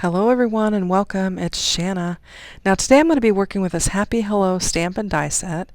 Hello everyone and welcome, it's Shanna. Now today I'm going to be working with this Happy Hello stamp and die set,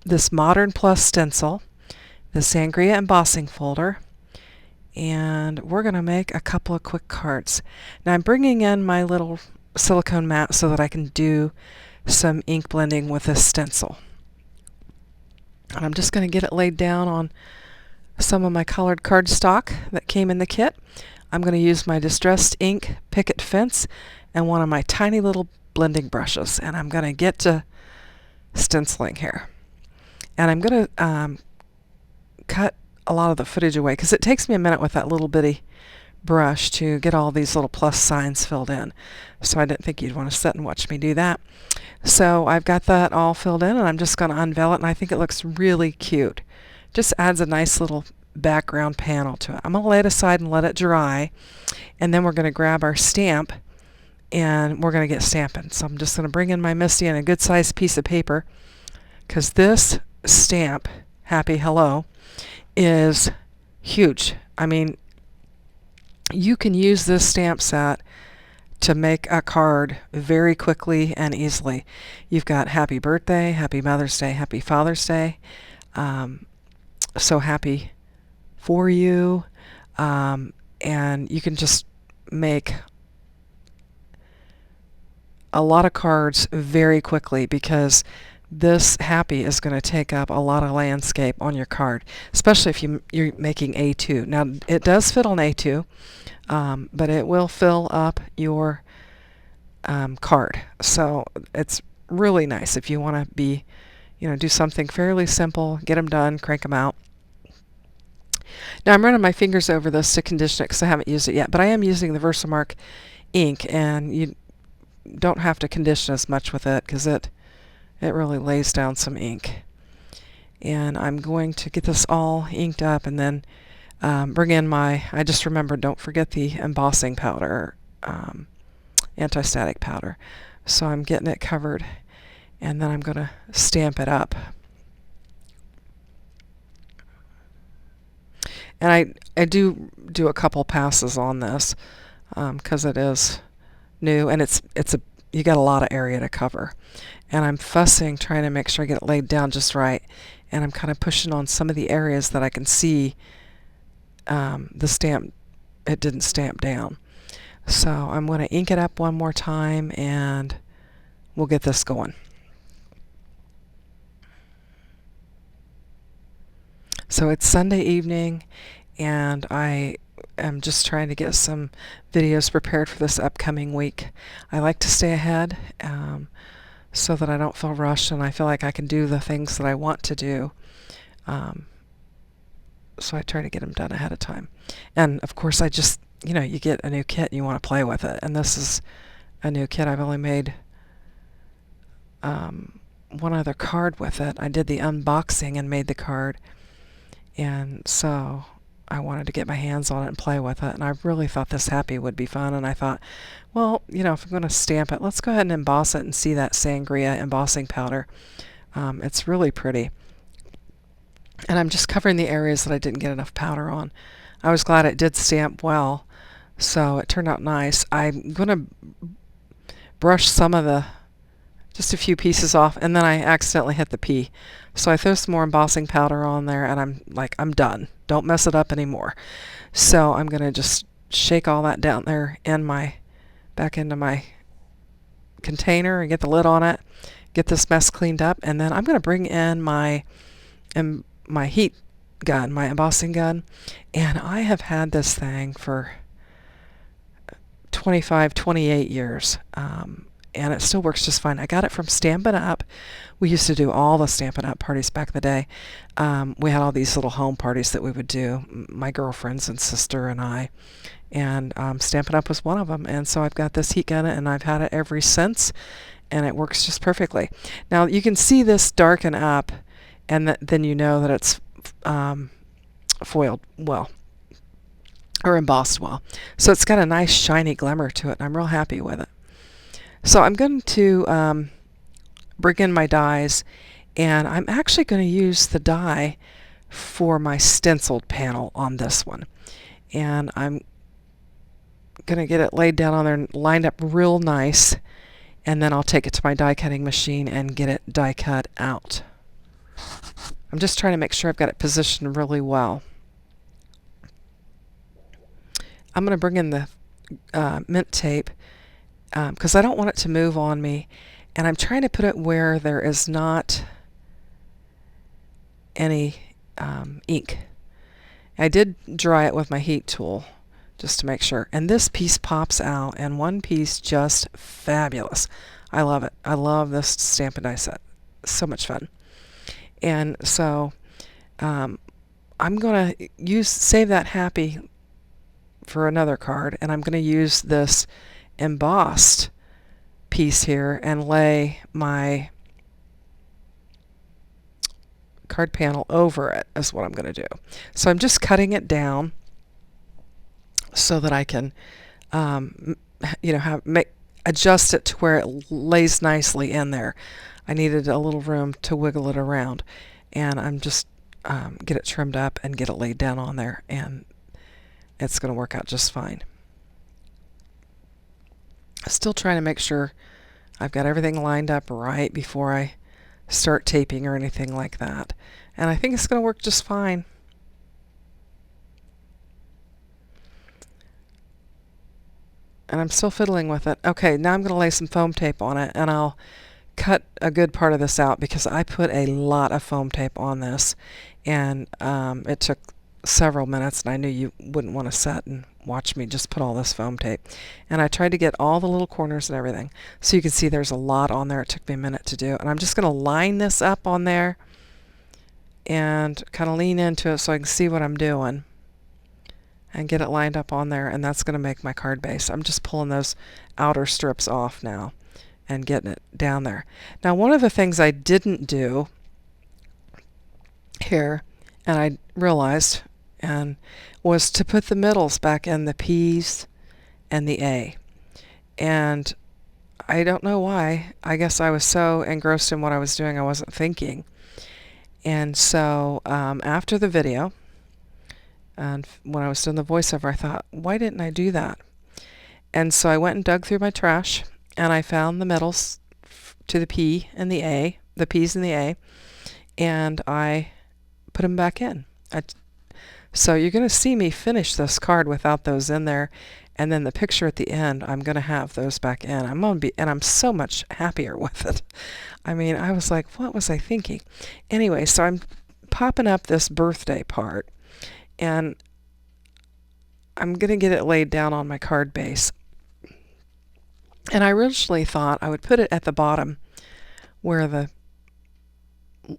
this Modern Plus stencil, the Sangria embossing folder, and we're going to make a couple of quick cards. Now I'm bringing in my little silicone mat so that I can do some ink blending with this stencil. And I'm just going to get it laid down on some of my colored cardstock that came in the kit. I'm going to use my Distressed Ink Picket Fence and one of my tiny little blending brushes, and I'm going to get to stenciling here. And I'm going to cut a lot of the footage away because it takes me a minute with that little bitty brush to get all these little plus signs filled in. So I didn't think you'd want to sit and watch me do that. So I've got that all filled in, and I'm just going to unveil it, and I think it looks really cute. Just adds a nice little background panel to it. I'm going to lay it aside and let it dry, and then we're going to grab our stamp and we're going to get stamping. So I'm just going to bring in my MISTI and a good sized piece of paper, because this stamp, Happy Hello, is huge. I mean, you can use this stamp set to make a card very quickly and easily. You've got Happy Birthday, Happy Mother's Day, Happy Father's Day, So Happy for You, and you can just make a lot of cards very quickly, because this Happy is going to take up a lot of landscape on your card, especially if you're making A2. Now it does fit on A2, but it will fill up your card. So it's really nice if you want to be, do something fairly simple, get them done, crank them out. Now I'm running my fingers over this to condition it because I haven't used it yet, but I am using the Versamark ink, and you don't have to condition as much with it because it really lays down some ink. And I'm going to get this all inked up and then bring in I just remembered, don't forget the embossing powder, anti-static powder. So I'm getting it covered, and then I'm going to stamp it up. And I do a couple passes on this because it is new, and you got a lot of area to cover. And I'm fussing, trying to make sure I get it laid down just right, and I'm kind of pushing on some of the areas that I can see the stamp, it didn't stamp down. So I'm going to ink it up one more time, and we'll get this going. So it's Sunday evening, and I am just trying to get some videos prepared for this upcoming week. I like to stay ahead so that I don't feel rushed, and I feel like I can do the things that I want to do. So I try to get them done ahead of time. And of course, I just, you get a new kit and you want to play with it. And this is a new kit. I've only made one other card with it. I did the unboxing and made the card. And so I wanted to get my hands on it and play with it. And I really thought this Happy would be fun. And I thought, well, if I'm going to stamp it, let's go ahead and emboss it and see that Sangria embossing powder. It's really pretty. And I'm just covering the areas that I didn't get enough powder on. I was glad it did stamp well, so it turned out nice. I'm going to brush just a few pieces off, and then I accidentally hit the P. So I throw some more embossing powder on there, and I'm like, I'm done. Don't mess it up anymore. So I'm going to just shake all that down there back into my container and get the lid on it, get this mess cleaned up, and then I'm going to bring in my heat gun, my embossing gun, and I have had this thing for 25, 28 years. And it still works just fine. I got it from Stampin' Up. We used to do all the Stampin' Up parties back in the day. We had all these little home parties that we would do, my girlfriends and sister and I, and Stampin' Up was one of them. And so I've got this heat gun, and I've had it ever since, and it works just perfectly. Now you can see this darken up, and then you know that it's foiled well, or embossed well. So it's got a nice shiny glimmer to it, and I'm real happy with it. So I'm going to bring in my dies, and I'm actually going to use the die for my stenciled panel on this one. And I'm going to get it laid down on there and lined up real nice, and then I'll take it to my die cutting machine and get it die cut out. I'm just trying to make sure I've got it positioned really well. I'm going to bring in the mint tape because I don't want it to move on me, and I'm trying to put it where there is not any ink. I did dry it with my heat tool just to make sure, and this piece pops out, and one piece just fabulous. I love it. I love this Stampin' Die set. So much fun. And so I'm going to save that happy for another card, and I'm going to use this embossed piece here and lay my card panel over it is what I'm going to do. So I'm just cutting it down so that I can adjust it to where it lays nicely in there. I needed a little room to wiggle it around, and I'm just get it trimmed up and get it laid down on there, and it's going to work out just fine. Still trying to make sure I've got everything lined up right before I start taping or anything like that, and I think it's going to work just fine. And I'm still fiddling with it. Okay, now I'm going to lay some foam tape on it, and I'll cut a good part of this out because I put a lot of foam tape on this, and it took several minutes, and I knew you wouldn't want to sit and watch me just put all this foam tape. And I tried to get all the little corners and everything. So you can see there's a lot on there. It took me a minute to do. And I'm just going to line this up on there and kind of lean into it so I can see what I'm doing and get it lined up on there, and that's going to make my card base. I'm just pulling those outer strips off now and getting it down there. Now, one of the things I didn't do here, and I realized, and was to put the middles back in the P's and the A. And I don't know why. I guess I was so engrossed in what I was doing I wasn't thinking. And so after the video, and when I was doing the voiceover, I thought, why didn't I do that? And so I went and dug through my trash, and I found the middles to the P and the A, the P's and the A, and I put them back in. So you're going to see me finish this card without those in there, and then the picture at the end, I'm going to have those back in. And I'm so much happier with it. I mean, I was like, what was I thinking? Anyway, so I'm popping up this birthday part, and I'm going to get it laid down on my card base. And I originally thought I would put it at the bottom where the,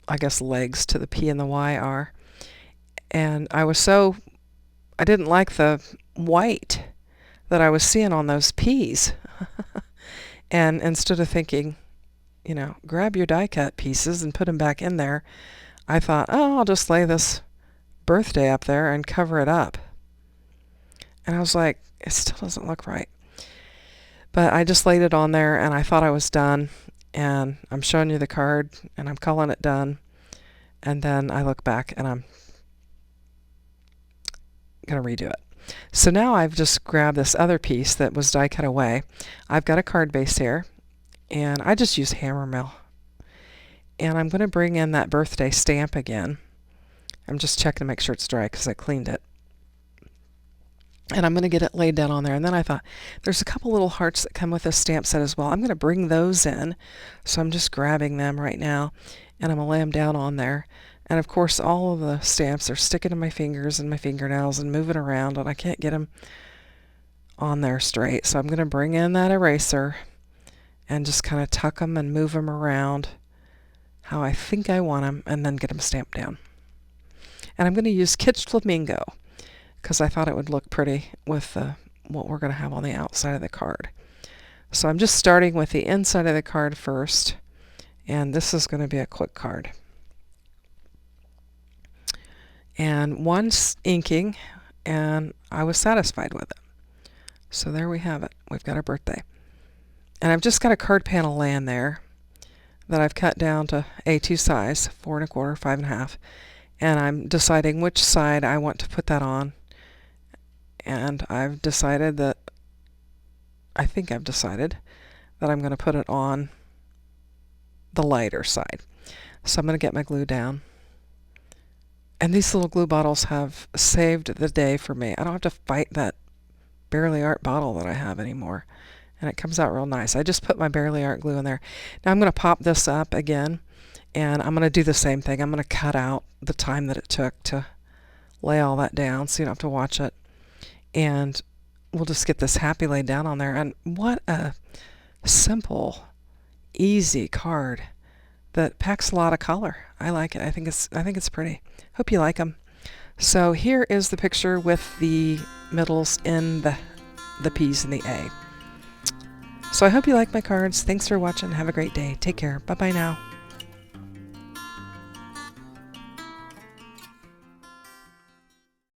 I guess, legs to the P and the Y are. And I didn't like the white that I was seeing on those P's. And instead of thinking, grab your die cut pieces and put them back in there, I thought, oh, I'll just lay this birthday up there and cover it up. And I was like, it still doesn't look right. But I just laid it on there, and I thought I was done. And I'm showing you the card, and I'm calling it done. And then I look back, and I'm going to redo it. So now I've just grabbed this other piece that was die cut away. I've got a card base here, and I just use hammer mill. And I'm going to bring in that birthday stamp again. I'm just checking to make sure it's dry because I cleaned it. And I'm going to get it laid down on there. And then I thought, there's a couple little hearts that come with this stamp set as well. I'm going to bring those in. So I'm just grabbing them right now, and I'm going to lay them down on there. And of course, all of the stamps are sticking to my fingers and my fingernails and moving around, and I can't get them on there straight. So I'm going to bring in that eraser and just kind of tuck them and move them around how I think I want them, and then get them stamped down. And I'm going to use Kitsch Flamingo because I thought it would look pretty with what we're going to have on the outside of the card. So I'm just starting with the inside of the card first, and this is going to be a quick card. And one's inking, and I was satisfied with it. So there we have it. We've got our birthday. And I've just got a card panel laying there that I've cut down to A2 size, 4 1/4, 5 1/2. And I'm deciding which side I want to put that on. And I've decided that I think I've decided that I'm going to put it on the lighter side. So I'm going to get my glue down. And these little glue bottles have saved the day for me. I don't have to fight that Bearly Art bottle that I have anymore. And it comes out real nice. I just put my Bearly Art glue in there. Now I'm going to pop this up again, and I'm going to do the same thing. I'm going to cut out the time that it took to lay all that down so you don't have to watch it. And we'll just get this happy laid down on there. And what a simple, easy card that packs a lot of color. I like it. I think it's pretty. Hope you like them. So here is the picture with the middles in the P's and the A. So I hope you like my cards. Thanks for watching. Have a great day. Take care. Bye-bye now.